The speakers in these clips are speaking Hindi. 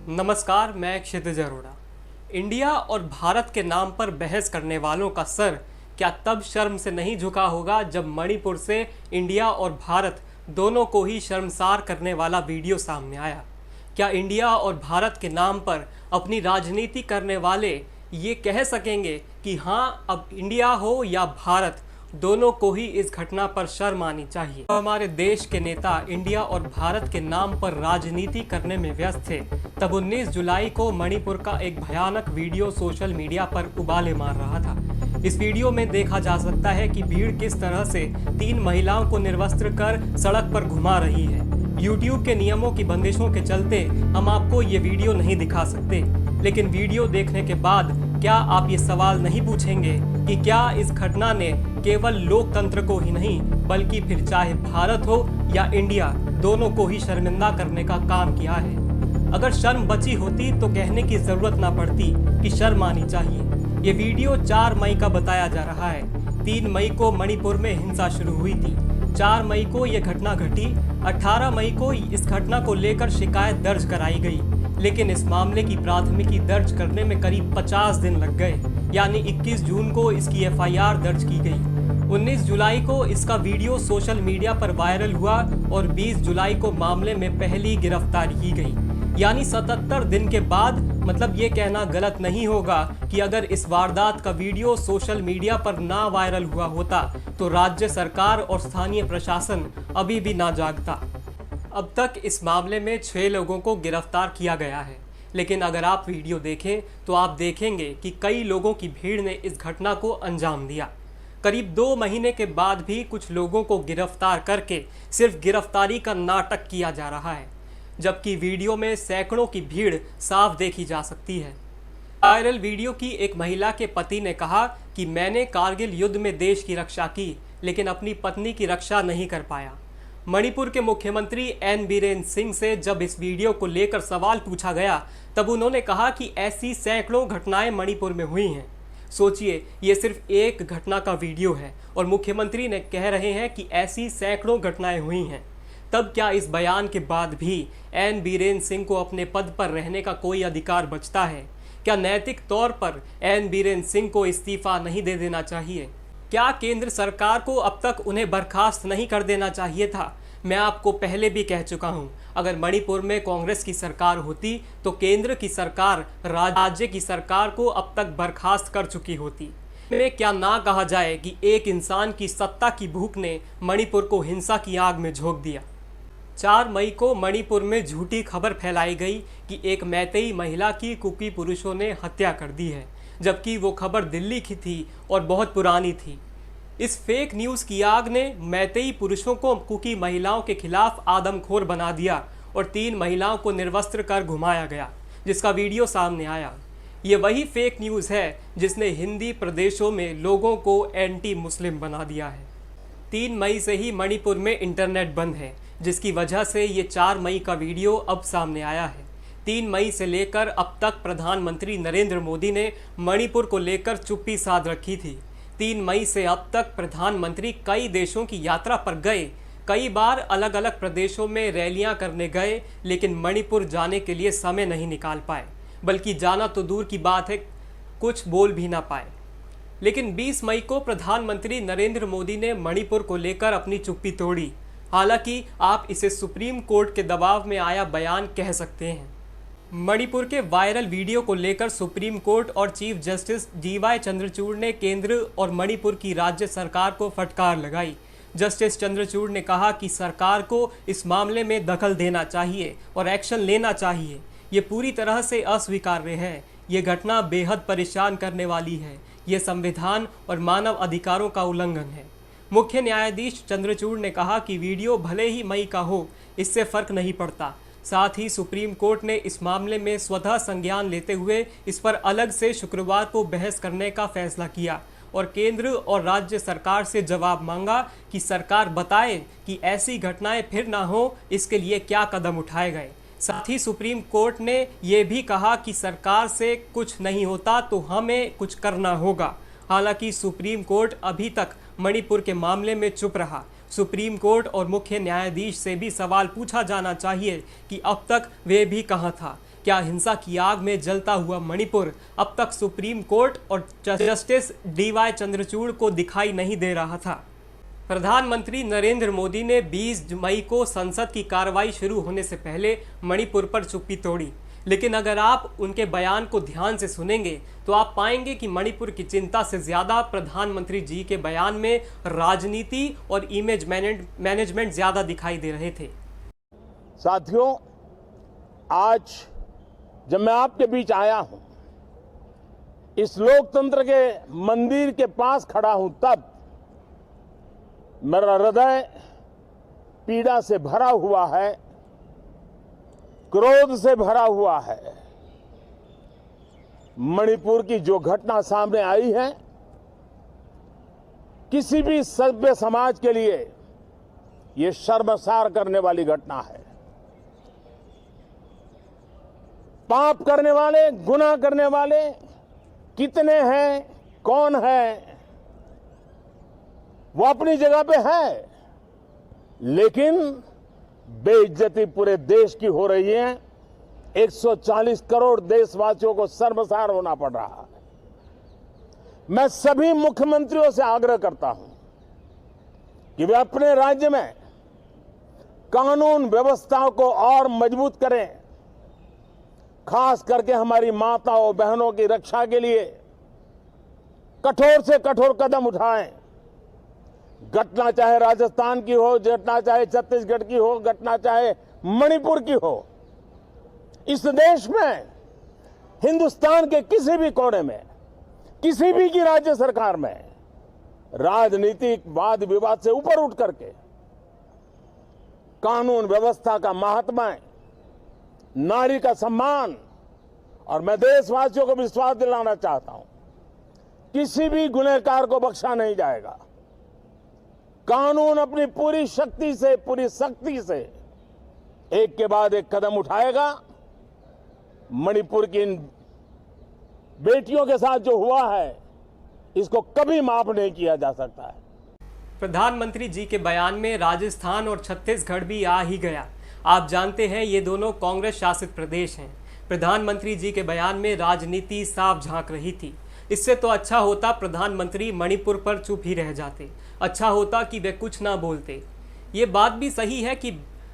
नमस्कार, मैं क्षितिज अरोड़ा। इंडिया और भारत के नाम पर बहस करने वालों का सर क्या तब शर्म से नहीं झुका होगा जब मणिपुर से इंडिया और भारत दोनों को ही शर्मसार करने वाला वीडियो सामने आया। क्या इंडिया और भारत के नाम पर अपनी राजनीति करने वाले ये कह सकेंगे कि हाँ, अब इंडिया हो या भारत, दोनों को ही इस घटना पर शर्म आनी चाहिए। हमारे देश के नेता इंडिया और भारत के नाम पर राजनीति करने में व्यस्त थे, तब 19 जुलाई को मणिपुर का एक भयानक वीडियो सोशल मीडिया पर उबाले मार रहा था। इस वीडियो में देखा जा सकता है कि भीड़ किस तरह से 3 महिलाओं को निर्वस्त्र कर सड़क पर घुमा रही है। YouTube के नियमों की बंदिशों के चलते हम आपको ये वीडियो नहीं दिखा सकते, लेकिन वीडियो देखने के बाद क्या आप ये सवाल नहीं पूछेंगे कि क्या इस घटना ने केवल लोकतंत्र को ही नहीं बल्कि फिर चाहे भारत हो या इंडिया, दोनों को ही शर्मिंदा करने का काम किया है। अगर शर्म बची होती तो कहने की जरूरत ना पड़ती कि शर्म आनी चाहिए। ये वीडियो 4 मई का बताया जा रहा है। 3 मई को मणिपुर में हिंसा शुरू हुई थी। 4 मई को ये घटना घटी। 18 मई को इस घटना को लेकर शिकायत दर्ज कराई गई, लेकिन इस मामले की प्राथमिकी दर्ज करने में करीब 50 दिन लग गए, यानी 21 जून को इसकी FIR दर्ज की गई। 19 जुलाई को इसका वीडियो सोशल मीडिया पर वायरल हुआ और 20 जुलाई को मामले में पहली गिरफ्तारी की गई। यानी 77 दिन के बाद, मतलब ये कहना गलत नहीं होगा कि अगर इस वारदात का वीडियो सोशल मीडिया पर ना वायरल हुआ होता तो राज्य सरकार और स्थानीय प्रशासन अभी भी ना जागता। अब तक इस मामले में 6 लोगों को गिरफ्तार किया गया है, लेकिन अगर आप वीडियो देखें तो आप देखेंगे कि कई लोगों की भीड़ ने इस घटना को अंजाम दिया। करीब 2 महीने के बाद भी कुछ लोगों को गिरफ्तार करके सिर्फ गिरफ्तारी का नाटक किया जा रहा है, जबकि वीडियो में सैकड़ों की भीड़ साफ देखी जा सकती है। वायरल वीडियो की एक महिला के पति ने कहा कि मैंने कारगिल युद्ध में देश की रक्षा की, लेकिन अपनी पत्नी की रक्षा नहीं कर पाया। मणिपुर के मुख्यमंत्री एन बीरेन सिंह से जब इस वीडियो को लेकर सवाल पूछा गया, तब उन्होंने कहा कि ऐसी सैकड़ों घटनाएं मणिपुर में हुई हैं। सोचिए, ये सिर्फ एक घटना का वीडियो है और मुख्यमंत्री ने कह रहे हैं कि ऐसी सैकड़ों घटनाएं हुई हैं। तब क्या इस बयान के बाद भी एन बीरेन सिंह को अपने पद पर रहने का कोई अधिकार बचता है? क्या नैतिक तौर पर एन बीरेन सिंह को इस्तीफा नहीं दे देना चाहिए? क्या केंद्र सरकार को अब तक उन्हें बर्खास्त नहीं कर देना चाहिए था? मैं आपको पहले भी कह चुका हूं, अगर मणिपुर में कांग्रेस की सरकार होती तो केंद्र की सरकार राज्य की सरकार को अब तक बर्खास्त कर चुकी होती। में क्या ना कहा जाए कि एक इंसान की सत्ता की भूख ने मणिपुर को हिंसा की आग में झोंक दिया। 4 मई को मणिपुर में झूठी खबर फैलाई गई कि एक मैतेई महिला की कुकी पुरुषों ने हत्या कर दी है, जबकि वो खबर दिल्ली की थी और बहुत पुरानी थी। इस फेक न्यूज़ की आग ने मैतेई पुरुषों को कुकी महिलाओं के खिलाफ आदमखोर बना दिया और 3 महिलाओं को निर्वस्त्र कर घुमाया गया, जिसका वीडियो सामने आया। ये वही फेक न्यूज़ है जिसने हिंदी प्रदेशों में लोगों को एंटी मुस्लिम बना दिया है। 3 मई से ही मणिपुर में इंटरनेट बंद है, जिसकी वजह से ये 4 मई का वीडियो अब सामने आया है। 3 मई से लेकर अब तक प्रधानमंत्री नरेंद्र मोदी ने मणिपुर को लेकर चुप्पी साध रखी थी। 3 मई से अब तक प्रधानमंत्री कई देशों की यात्रा पर गए, कई बार अलग अलग प्रदेशों में रैलियां करने गए, लेकिन मणिपुर जाने के लिए समय नहीं निकाल पाए, बल्कि जाना तो दूर की बात है, कुछ बोल भी ना पाए। लेकिन 20 मई को प्रधानमंत्री नरेंद्र मोदी ने मणिपुर को लेकर अपनी चुप्पी तोड़ी। हालांकि आप इसे सुप्रीम कोर्ट के दबाव में आया बयान कह सकते हैं। मणिपुर के वायरल वीडियो को लेकर सुप्रीम कोर्ट और चीफ जस्टिस DY चंद्रचूड़ ने केंद्र और मणिपुर की राज्य सरकार को फटकार लगाई। जस्टिस चंद्रचूड़ ने कहा कि सरकार को इस मामले में दखल देना चाहिए और एक्शन लेना चाहिए। ये पूरी तरह से अस्वीकार्य है। ये घटना बेहद परेशान करने वाली है। ये संविधान और मानव अधिकारों का उल्लंघन है। मुख्य न्यायाधीश चंद्रचूड़ ने कहा कि वीडियो भले ही मई का हो, इससे फर्क नहीं पड़ता। साथ ही सुप्रीम कोर्ट ने इस मामले में स्वतः संज्ञान लेते हुए इस पर अलग से शुक्रवार को बहस करने का फैसला किया और केंद्र और राज्य सरकार से जवाब मांगा कि सरकार बताए कि ऐसी घटनाएं फिर ना हो, इसके लिए क्या कदम उठाए गए। साथ ही सुप्रीम कोर्ट ने यह भी कहा कि सरकार से कुछ नहीं होता तो हमें कुछ करना होगा। हालांकि सुप्रीम कोर्ट अभी तक मणिपुर के मामले में चुप रहा। सुप्रीम कोर्ट और मुख्य न्यायाधीश से भी सवाल पूछा जाना चाहिए कि अब तक वे भी कहाँ था। क्या हिंसा की आग में जलता हुआ मणिपुर अब तक सुप्रीम कोर्ट और जस्टिस DY चंद्रचूड़ को दिखाई नहीं दे रहा था? प्रधानमंत्री नरेंद्र मोदी ने 20 मई को संसद की कार्रवाई शुरू होने से पहले मणिपुर पर चुप्पी तोड़ी, लेकिन अगर आप उनके बयान को ध्यान से सुनेंगे तो आप पाएंगे कि मणिपुर की चिंता से ज्यादा प्रधानमंत्री जी के बयान में राजनीति और इमेज मैनेजमेंट ज्यादा दिखाई दे रहे थे। साथियों, आज जब मैं आपके बीच आया हूं, इस लोकतंत्र के मंदिर के पास खड़ा हूं, तब मेरा हृदय पीड़ा से भरा हुआ है, क्रोध से भरा हुआ है। मणिपुर की जो घटना सामने आई है, किसी भी सभ्य समाज के लिए यह शर्मसार करने वाली घटना है। पाप करने वाले, गुनाह करने वाले कितने हैं, कौन है, वो अपनी जगह पे है, लेकिन बेइज्जती पूरे देश की हो रही है। 140 करोड़ देशवासियों को शर्मसार होना पड़ रहा है। मैं सभी मुख्यमंत्रियों से आग्रह करता हूं कि वे अपने राज्य में कानून व्यवस्था को और मजबूत करें, खास करके हमारी माताओं बहनों की रक्षा के लिए कठोर से कठोर कदम उठाएं। घटना चाहे राजस्थान की हो, घटना चाहे छत्तीसगढ़ की हो, घटना चाहे मणिपुर की हो, इस देश में, हिंदुस्तान के किसी भी कोने में, किसी भी की राज्य सरकार में राजनीतिक वाद विवाद से ऊपर उठ करके कानून व्यवस्था का महात्म्य, नारी का सम्मान, और मैं देशवासियों को विश्वास दिलाना चाहता हूं, किसी भी गुनहगार को बख्शा नहीं जाएगा। कानून अपनी पूरी शक्ति से, पूरी सख्ती से एक के बाद एक कदम उठाएगा। मणिपुर की इन बेटियों के साथ जो हुआ है, इसको कभी माफ नहीं किया जा सकता है। प्रधानमंत्री जी के बयान में राजस्थान और छत्तीसगढ़ भी आ ही गया। आप जानते हैं ये दोनों कांग्रेस शासित प्रदेश हैं। प्रधानमंत्री जी के बयान में राजनीति साफ झांक रही थी। इससे तो अच्छा होता प्रधानमंत्री मणिपुर पर चुप ही रह जाते, अच्छा होता कि वे कुछ ना बोलते। ये बात भी सही है कि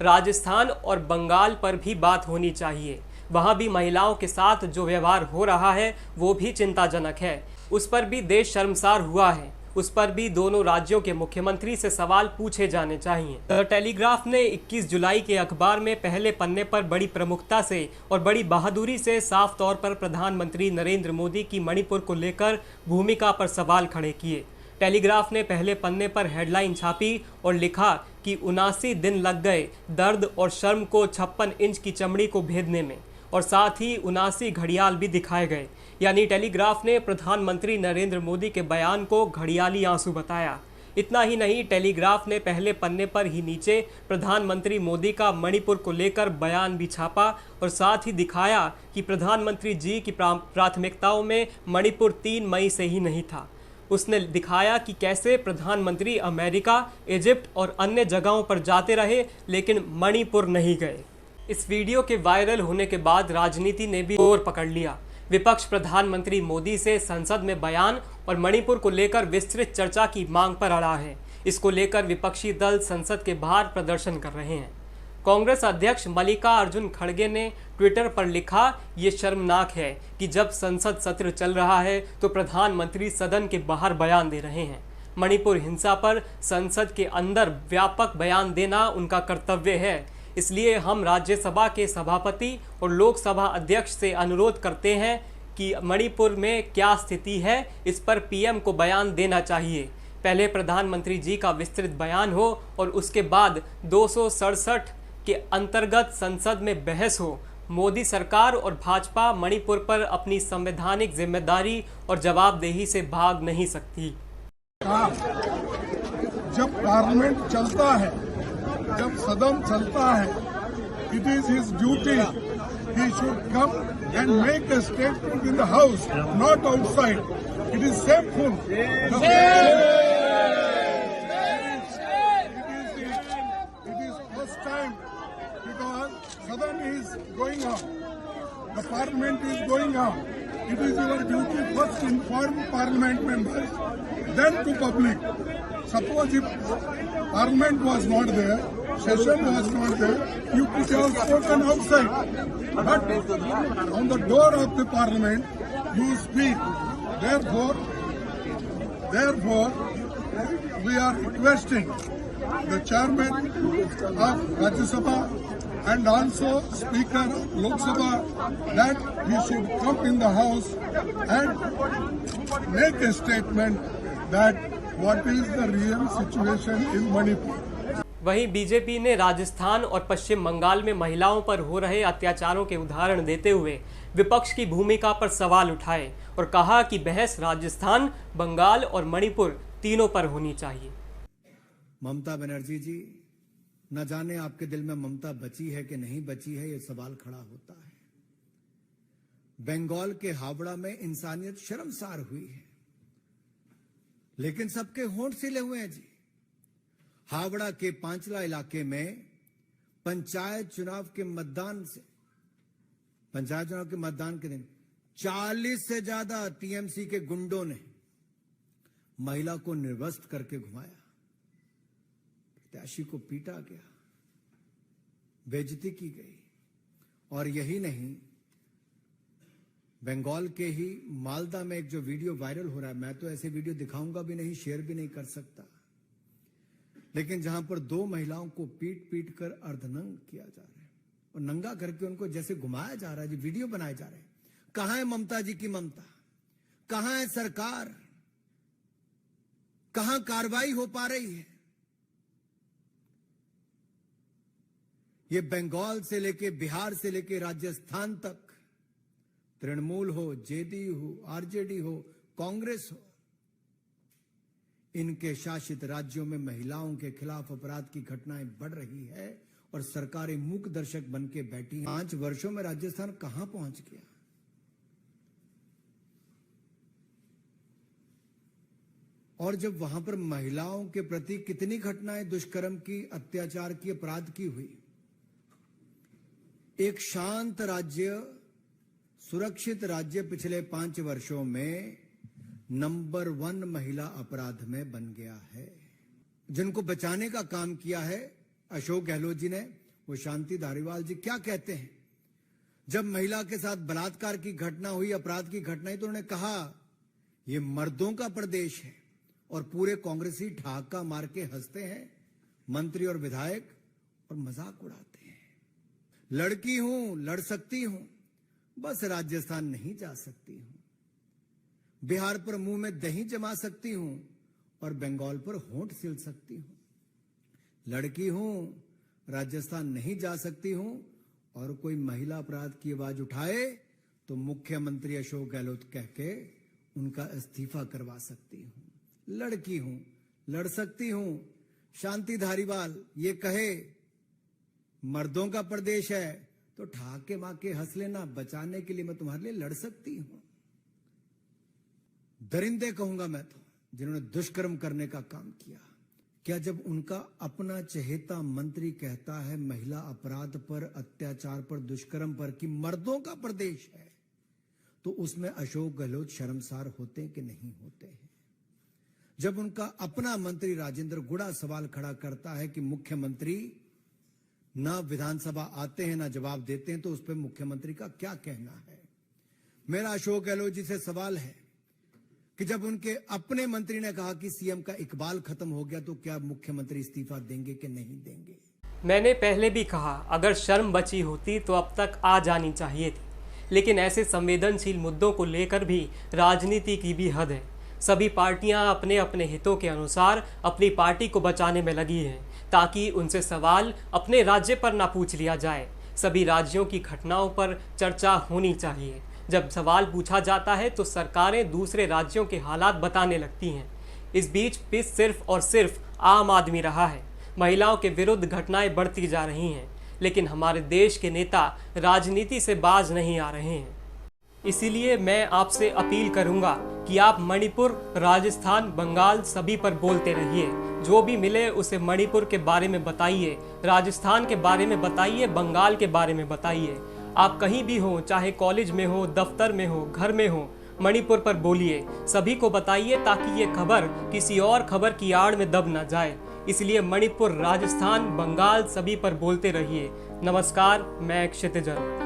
राजस्थान और बंगाल पर भी बात होनी चाहिए। वहाँ भी महिलाओं के साथ जो व्यवहार हो रहा है वो भी चिंताजनक है। उस पर भी देश शर्मसार हुआ है। उस पर भी दोनों राज्यों के मुख्यमंत्री से सवाल पूछे जाने चाहिए। द टेलीग्राफ ने 21 जुलाई के अखबार में पहले पन्ने पर बड़ी प्रमुखता से और बड़ी बहादुरी से साफ तौर पर प्रधानमंत्री नरेंद्र मोदी की मणिपुर को लेकर भूमिका पर सवाल खड़े किए। टेलीग्राफ ने पहले पन्ने पर हेडलाइन छापी और लिखा कि 79 दिन लग गए दर्द और शर्म को 56 इंच की चमड़ी को भेदने में, और साथ ही 79 घड़ियाल भी दिखाए गए। यानी टेलीग्राफ ने प्रधानमंत्री नरेंद्र मोदी के बयान को घड़ियाली आंसू बताया। इतना ही नहीं, टेलीग्राफ ने पहले पन्ने पर ही नीचे प्रधानमंत्री मोदी का मणिपुर को लेकर बयान भी छापा और साथ ही दिखाया कि प्रधानमंत्री जी की प्राथमिकताओं में मणिपुर 3 मई से ही नहीं था। उसने दिखाया कि कैसे प्रधानमंत्री अमेरिका, इजिप्ट और अन्य जगहों पर जाते रहे, लेकिन मणिपुर नहीं गए। इस वीडियो के वायरल होने के बाद राजनीति ने भी जोर पकड़ लिया। विपक्ष प्रधानमंत्री मोदी से संसद में बयान और मणिपुर को लेकर विस्तृत चर्चा की मांग पर अड़ा है। इसको लेकर विपक्षी दल संसद के बाहर प्रदर्शन कर रहे हैं। कांग्रेस अध्यक्ष मल्लिकार्जुन खड़गे ने ट्विटर पर लिखा, ये शर्मनाक है कि जब संसद सत्र चल रहा है तो प्रधानमंत्री सदन के बाहर बयान दे रहे हैं। मणिपुर हिंसा पर संसद के अंदर व्यापक बयान देना उनका कर्तव्य है। इसलिए हम राज्यसभा के सभापति और लोकसभा अध्यक्ष से अनुरोध करते हैं कि मणिपुर में क्या स्थिति है, इस पर पीएम को बयान देना चाहिए। पहले प्रधानमंत्री जी का विस्तृत बयान हो और उसके बाद 267 के अंतर्गत संसद में बहस हो। मोदी सरकार और भाजपा मणिपुर पर अपनी संवैधानिक जिम्मेदारी और जवाबदेही से भाग नहीं सकती। जब पार्लियामेंट चलता है, जब सदन चलता है, it is his duty. He should come and make a statement in the house, not outside. It is shameful. It is first time because Sadan is going on. The parliament is going on. It is your duty first to inform parliament members, then to public. Suppose if parliament was not there, session was not there, you could have spoken outside. But on the door of the parliament, you speak. Therefore, we are requesting the chairman of Rajya Sabha and also Speaker of Lok Sabha that he should come in the house and make a statement that what is the real situation in Manipur. वहीं बीजेपी ने राजस्थान और पश्चिम बंगाल में महिलाओं पर हो रहे अत्याचारों के उदाहरण देते हुए विपक्ष की भूमिका पर सवाल उठाए और कहा कि बहस राजस्थान, बंगाल और मणिपुर तीनों पर होनी चाहिए। ममता बनर्जी जी, न जाने आपके दिल में ममता बची है कि नहीं बची है, ये सवाल खड़ा होता है। बंगाल के हावड़ा में इंसानियत शर्मसार हुई है, लेकिन सबके होंठ सिले हुए हैं जी। हावड़ा के पांचला इलाके में पंचायत चुनाव के मतदान के दिन 40 से ज्यादा टीएमसी के गुंडों ने महिला को निर्वस्त्र करके घुमाया, प्रत्याशी को पीटा गया, बेइज्जती की गई। और यही नहीं, बंगाल के ही मालदा में एक जो वीडियो वायरल हो रहा है, मैं तो ऐसे वीडियो दिखाऊंगा भी नहीं, शेयर भी नहीं कर सकता, लेकिन जहां पर 2 महिलाओं को पीट पीट कर अर्धनंग किया जा रहा है और नंगा करके उनको जैसे घुमाया जा रहा है जी, वीडियो बनाए जा रहे हैं। कहां है ममता जी की ममता? कहां है सरकार? कहां कार्रवाई हो पा रही है? ये बंगाल से लेके बिहार से लेके राजस्थान तक, तृणमूल हो, जेडीयू हो, आरजेडी हो, कांग्रेस हो, इनके शासित राज्यों में महिलाओं के खिलाफ अपराध की घटनाएं बढ़ रही है और सरकारें मूक दर्शक बन के बैठी हैं। 5 वर्षों में राजस्थान कहां पहुंच गया? और जब वहां पर महिलाओं के प्रति कितनी घटनाएं दुष्कर्म की, अत्याचार की, अपराध की हुई। एक शांत राज्य, सुरक्षित राज्य पिछले 5 वर्षों में नंबर 1 महिला अपराध में बन गया है। जिनको बचाने का काम किया है अशोक गहलोत जी ने, वो शांति धारीवाल जी, क्या कहते हैं? जब महिला के साथ बलात्कार की घटना हुई, अपराध की घटना हुई, तो उन्होंने कहा ये मर्दों का प्रदेश है, और पूरे कांग्रेसी ठहाका मार के हंसते हैं, मंत्री और विधायक, और मजाक उड़ाते हैं। लड़की हूं, लड़ सकती हूं, बस राजस्थान नहीं जा सकती हूं। बिहार पर मुंह में दही जमा सकती हूं और बंगाल पर होंठ सिल सकती हूं। लड़की हूं, राजस्थान नहीं जा सकती हूं, और कोई महिला अपराध की आवाज उठाए तो मुख्यमंत्री अशोक गहलोत कह के उनका इस्तीफा करवा सकती हूं। लड़की हूं, लड़ सकती हूं। शांति धारीवाल ये कहे मर्दों का प्रदेश है तो ठहाके माके हंस लेना, बचाने के लिए मैं तुम्हारे लिए लड़ सकती हूं। दरिंदे कहूंगा मैं तो, जिन्होंने दुष्कर्म करने का काम किया। क्या जब उनका अपना चहेता मंत्री कहता है महिला अपराध पर, अत्याचार पर, दुष्कर्म पर कि मर्दों का प्रदेश है, तो उसमें अशोक गहलोत शर्मसार होते हैं कि नहीं होते हैं? जब उनका अपना मंत्री राजेंद्र गुड़ा सवाल खड़ा करता है कि मुख्यमंत्री ना विधानसभा आते हैं ना जवाब देते हैं, तो उस पर मुख्यमंत्री का क्या कहना है? मेरा अशोक गहलोत जी से सवाल है कि जब उनके अपने मंत्री ने कहा कि सीएम का इकबाल खत्म हो गया, तो क्या मुख्यमंत्री इस्तीफा देंगे कि नहीं देंगे? मैंने पहले भी कहा, अगर शर्म बची होती तो अब तक आ जानी चाहिए थी, लेकिन ऐसे संवेदनशील मुद्दों को लेकर भी राजनीति की भी हद है। सभी पार्टियां अपने अपने हितों के अनुसार अपनी पार्टी को बचाने में लगी हैं, ताकि उनसे सवाल अपने राज्य पर ना पूछ लिया जाए। सभी राज्यों की घटनाओं पर चर्चा होनी चाहिए। जब सवाल पूछा जाता है तो सरकारें दूसरे राज्यों के हालात बताने लगती हैं। इस बीच पिस सिर्फ और सिर्फ आम आदमी रहा है। महिलाओं के विरुद्ध घटनाएं बढ़ती जा रही हैं, लेकिन हमारे देश के नेता राजनीति से बाज नहीं आ रहे हैं। इसीलिए मैं आपसे अपील करूंगा कि आप मणिपुर, राजस्थान, बंगाल सभी पर बोलते रहिए। जो भी मिले उसे मणिपुर के बारे में बताइए, राजस्थान के बारे में बताइए, बंगाल के बारे में बताइए। आप कहीं भी हो, चाहे कॉलेज में हो, दफ्तर में हो, घर में हो, मणिपुर पर बोलिए, सभी को बताइए ताकि ये खबर किसी और खबर की आड़ में दब ना जाए। इसलिए मणिपुर, राजस्थान, बंगाल सभी पर बोलते रहिए। नमस्कार, मैं क्षितिज अरोड़ा।